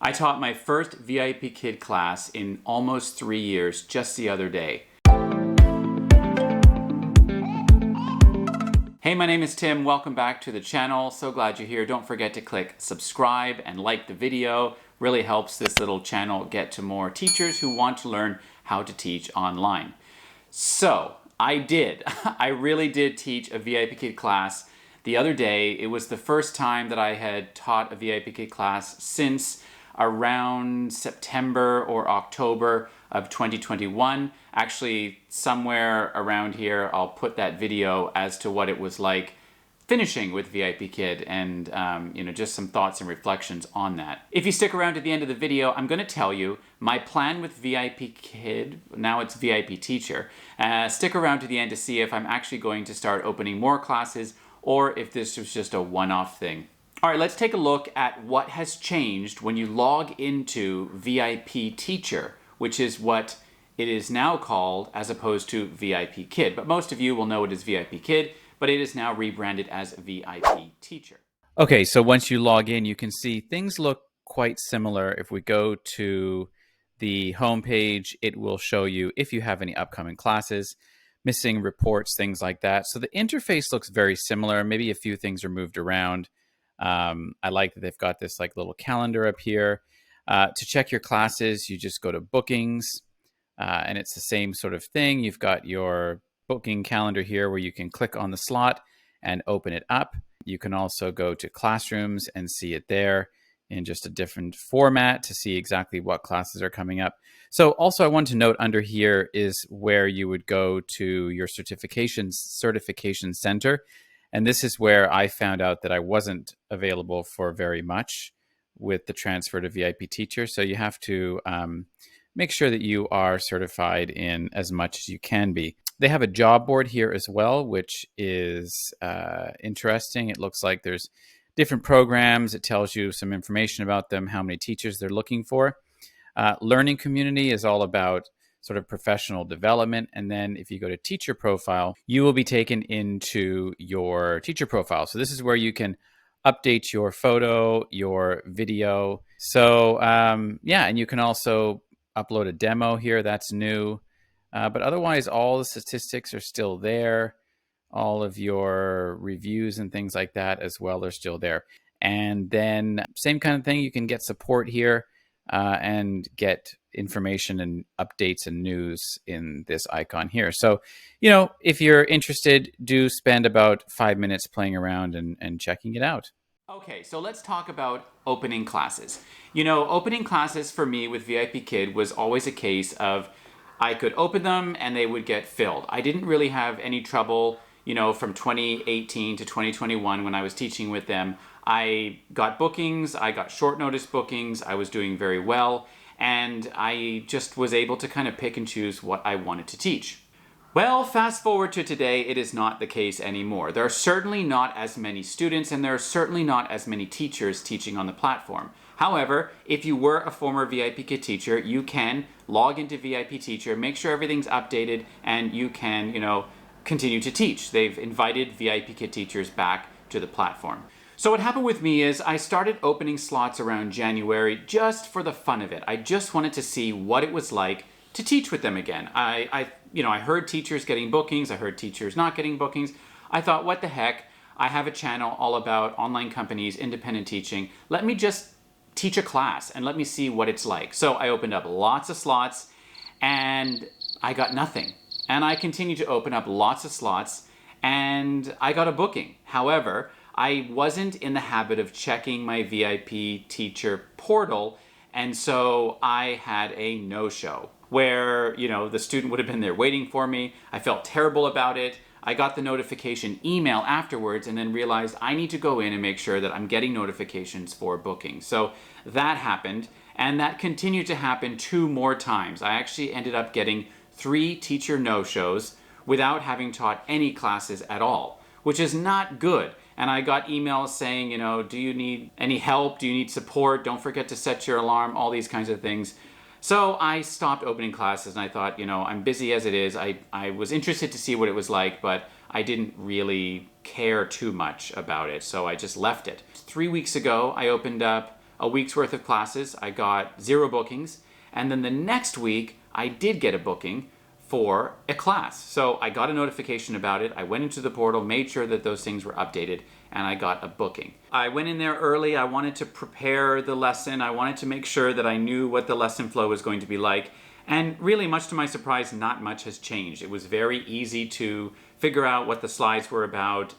I taught my first VIPKid class in almost 3 years just the other day. Hey, my name is Tim. Welcome back to the channel. So glad you're here. Don't forget to click subscribe and like the video. Really helps this little channel get to more teachers who want to learn how to teach online. So I really did teach a VIPKid class the other day. It was the first time that I had taught a VIPKid class since around September or October of 2021. Actually, somewhere around here, I'll put that video as to what it was like finishing with VIPKid and just some thoughts and reflections on that. If you stick around to the end of the video, I'm going to tell you my plan with VIPKid, now it's VIPTeacher. Stick around to the end to see if I'm actually going to start opening more classes or if this was just a one-off thing. All right, let's take a look at what has changed when you log into VIPTeacher, which is what it is now called as opposed to VIPKid. But most of you will know it as VIPKid, but it is now rebranded as VIPTeacher. Okay, so once you log in, you can see things look quite similar. If we go to the home page, it will show you if you have any upcoming classes, missing reports, things like that. So the interface looks very similar. Maybe a few things are moved around. I like that they've got this like little calendar up here. To check your classes, you just go to bookings, and it's the same sort of thing. You've got your booking calendar here where you can click on the slot and open it up. You can also go to classrooms and see it there in just a different format to see exactly what classes are coming up. So also I want to note under here is where you would go to your certification center. And this is where I found out that I wasn't available for very much with the transfer to VIPTeacher. So you have to make sure that you are certified in as much as you can be. They have a job board here as well, which is interesting. It looks like there's different programs. It tells you some information about them, how many teachers they're looking for. Learning community is all about sort of professional development. And then if you go to teacher profile, you will be taken into your teacher profile. So this is where you can update your photo, your video. So yeah, and you can also upload a demo here. That's new. But otherwise, all the statistics are still there. All of your reviews and things like that as well are still there. And then same kind of thing, you can get support here and get information and updates and news in this icon here. So, if you're interested, do spend about 5 minutes playing around and checking it out. Okay, so let's talk about opening classes. Opening classes for me with VIPKid was always a case of I could open them and they would get filled. I didn't really have any trouble, from 2018 to 2021 when I was teaching with them. I got bookings, I got short notice bookings, I was doing very well, and I just was able to kind of pick and choose what I wanted to teach. Well, fast forward to today, it is not the case anymore. There are certainly not as many students, and there are certainly not as many teachers teaching on the platform. However, if you were a former VIPKid teacher, you can log into VIPTeacher, make sure everything's updated, and you can, continue to teach. They've invited VIPKid teachers back to the platform. So what happened with me is I started opening slots around January just for the fun of it. I just wanted to see what it was like to teach with them again. I heard teachers getting bookings. I heard teachers not getting bookings. I thought, what the heck? I have a channel all about online companies, independent teaching. Let me just teach a class and let me see what it's like. So I opened up lots of slots and I got nothing. And I continued to open up lots of slots and I got a booking. However, I wasn't in the habit of checking my VIPTeacher portal, and so I had a no-show where, the student would have been there waiting for me. I felt terrible about it. I got the notification email afterwards and then realized I need to go in and make sure that I'm getting notifications for bookings. So that happened, and that continued to happen 2 more times. I actually ended up getting 3 teacher no-shows without having taught any classes at all, which is not good. And I got emails saying, do you need any help? Do you need support? Don't forget to set your alarm, all these kinds of things. So I stopped opening classes and I thought, I'm busy as it is. I was interested to see what it was like, but I didn't really care too much about it. So I just left it. 3 weeks ago, I opened up a week's worth of classes. I got 0 bookings. And then the next week, I did get a booking for a class. So I got a notification about it. I went into the portal, made sure that those things were updated, and I got a booking. I went in there early. I wanted to prepare the lesson. I wanted to make sure that I knew what the lesson flow was going to be like. And really, much to my surprise, not much has changed. It was very easy to figure out what the slides were about.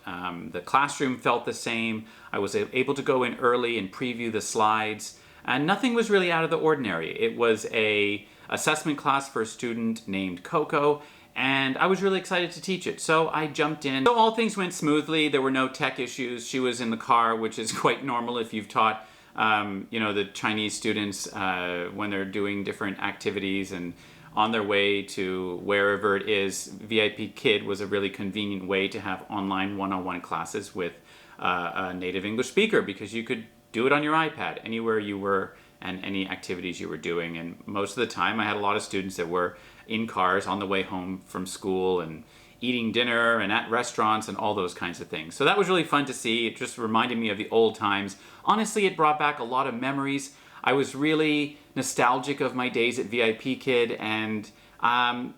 The classroom felt the same. I was able to go in early and preview the slides. And nothing was really out of the ordinary. It was a assessment class for a student named Coco, and I was really excited to teach it. So I jumped in. So all things went smoothly. There were no tech issues. She was in the car, which is quite normal if you've taught the Chinese students when they're doing different activities and on their way to wherever it is. VIPKid was a really convenient way to have online one-on-one classes with a native English speaker, because you could do it on your iPad anywhere you were and any activities you were doing. And most of the time I had a lot of students that were in cars on the way home from school and eating dinner and at restaurants and all those kinds of things. So that was really fun to see. It just reminded me of the old times. Honestly, it brought back a lot of memories. I was really nostalgic of my days at VIPKid, and I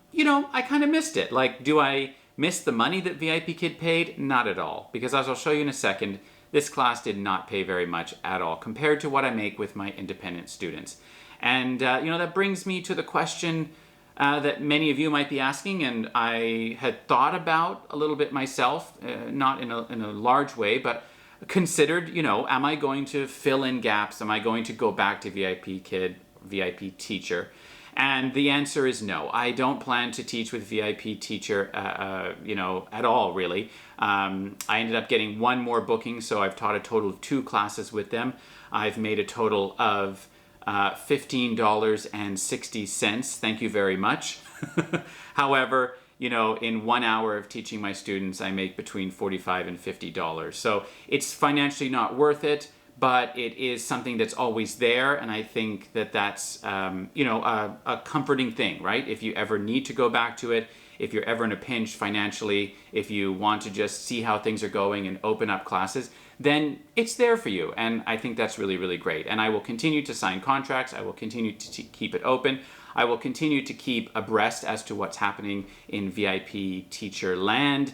kind of missed it. Like, do I miss the money that VIPKid paid? Not at all, because as I'll show you in a second, this class did not pay very much at all compared to what I make with my independent students. And that brings me to the question that many of you might be asking, and I had thought about a little bit myself, not in a large way, but considered, am I going to fill in gaps? Am I going to go back to VIPKid, VIPTeacher? And the answer is no. I don't plan to teach with VIPTeacher, at all, really. I ended up getting 1 more booking, so I've taught a total of 2 classes with them. I've made a total of $15.60. Thank you very much. However, in 1 hour of teaching my students, I make between $45 and $50. So it's financially not worth it, but it is something that's always there, and I think that that's a comforting thing, right? If you ever need to go back to it, if you're ever in a pinch financially, if you want to just see how things are going and open up classes, then it's there for you, and I think that's really, really great. And I will continue to sign contracts. I will continue to keep it open. I will continue to keep abreast as to what's happening in VIPTeacher land,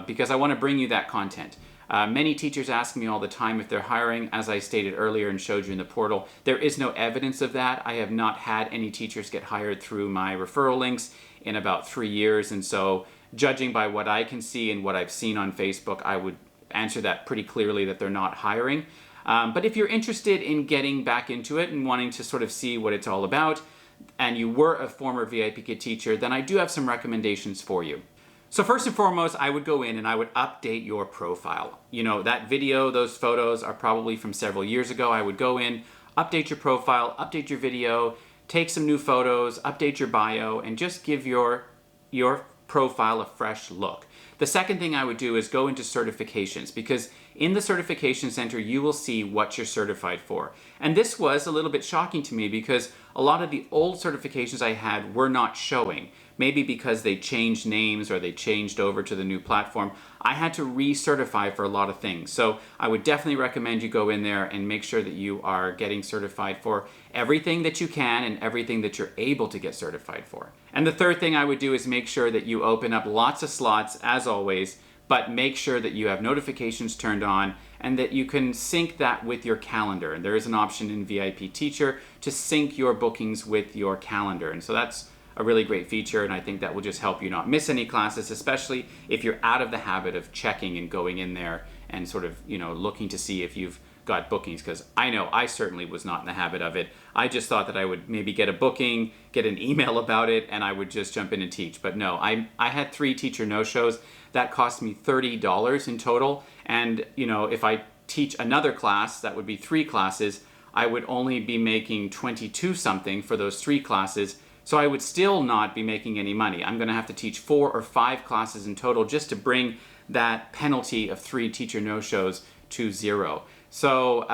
because I want to bring you that content. Many teachers ask me all the time if they're hiring. As I stated earlier and showed you in the portal, there is no evidence of that. I have not had any teachers get hired through my referral links in about 3 years, and so judging by what I can see and what I've seen on Facebook, I would answer that pretty clearly that they're not hiring. But if you're interested in getting back into it and wanting to sort of see what it's all about, and you were a former VIPKid teacher, then I do have some recommendations for you. So first and foremost, I would go in and I would update your profile. That video, those photos are probably from several years ago. I would go in, update your profile, update your video, take some new photos, update your bio, and just give your profile a fresh look. The second thing I would do is go into certifications, because in the certification center, you will see what you're certified for. And this was a little bit shocking to me because a lot of the old certifications I had were not showing. Maybe because they changed names or they changed over to the new platform. I had to recertify for a lot of things. So I would definitely recommend you go in there and make sure that you are getting certified for everything that you can and everything that you're able to get certified for. And the third thing I would do is make sure that you open up lots of slots, as always, but make sure that you have notifications turned on and that you can sync that with your calendar. And there is an option in VIPTeacher to sync your bookings with your calendar. And so that's a really great feature, and I think that will just help you not miss any classes, especially if you're out of the habit of checking and going in there and sort of, looking to see if you've got bookings, because I know I certainly was not in the habit of it. I just thought that I would maybe get a booking, get an email about it, and I would just jump in and teach. But no, I had 3 teacher no-shows. That cost me $30 in total, and if I teach another class, that would be 3 classes, I would only be making 22 something for those 3 classes. So I would still not be making any money. I'm going to have to teach 4 or 5 classes in total just to bring that penalty of 3 teacher no-shows to 0. So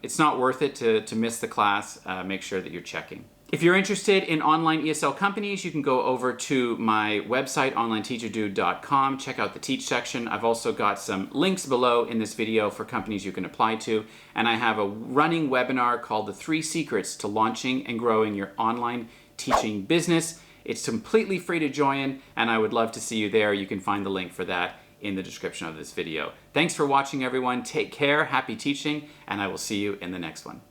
it's not worth it to miss the class. Make sure that you're checking. If you're interested in online ESL companies, you can go over to my website, onlineteacherdude.com. Check out the Teach section. I've also got some links below in this video for companies you can apply to. And I have a running webinar called The 3 Secrets to Launching and Growing Your Online Teaching Business. It's completely free to join, and I would love to see you there. You can find the link for that in the description of this video. Thanks for watching, everyone. Take care, happy teaching, and I will see you in the next one.